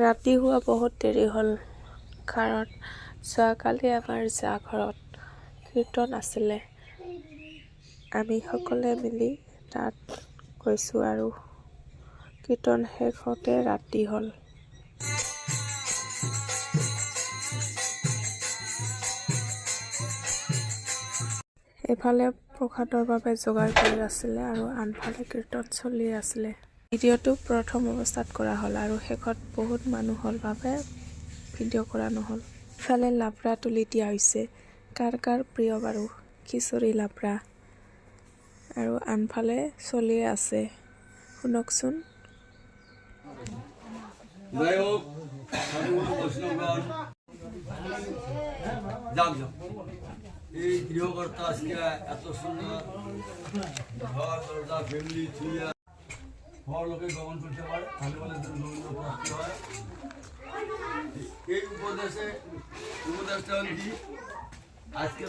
ৰাতি হোৱা বহুত দেৰি হ'ল, কাৰণ যোৱাকালি আমাৰ যা ঘৰত কীৰ্তন আছিলে। আমি সকলোৱে মিলি তাত গৈছোঁ আৰু কীৰ্তন শেষ হওঁতে ৰাতি হ'ল। এফালে প্ৰসাদৰ বাবে যোগাৰ কৰি আছিলে আৰু আনফালে কীৰ্তন চলি আছিলে। ভিডিঅ'টো প্ৰথম অৱস্থাত কৰা হ'ল আৰু শেষত বহুত মানুহ হ'ল বাবে ভিডিঅ' কৰা নহ'ল। ইফালে লাবৰা তুলি দিয়া হৈছে। কাৰ কাৰ প্ৰিয় বাৰু খিচৰি লাবৰা, আৰু আনফালে চলিয়ে আছে, শুনকচোন। এই গৃহকর্তা আজকে এত সুন্দর ঘর দরজা ফ্যামিলি ছুঁয়া ঘর লোকে গমন করতে পারে, ভালো ভালো গোবিন্দ প্রাপ্তি হয়। এই উপদেশটা আজকে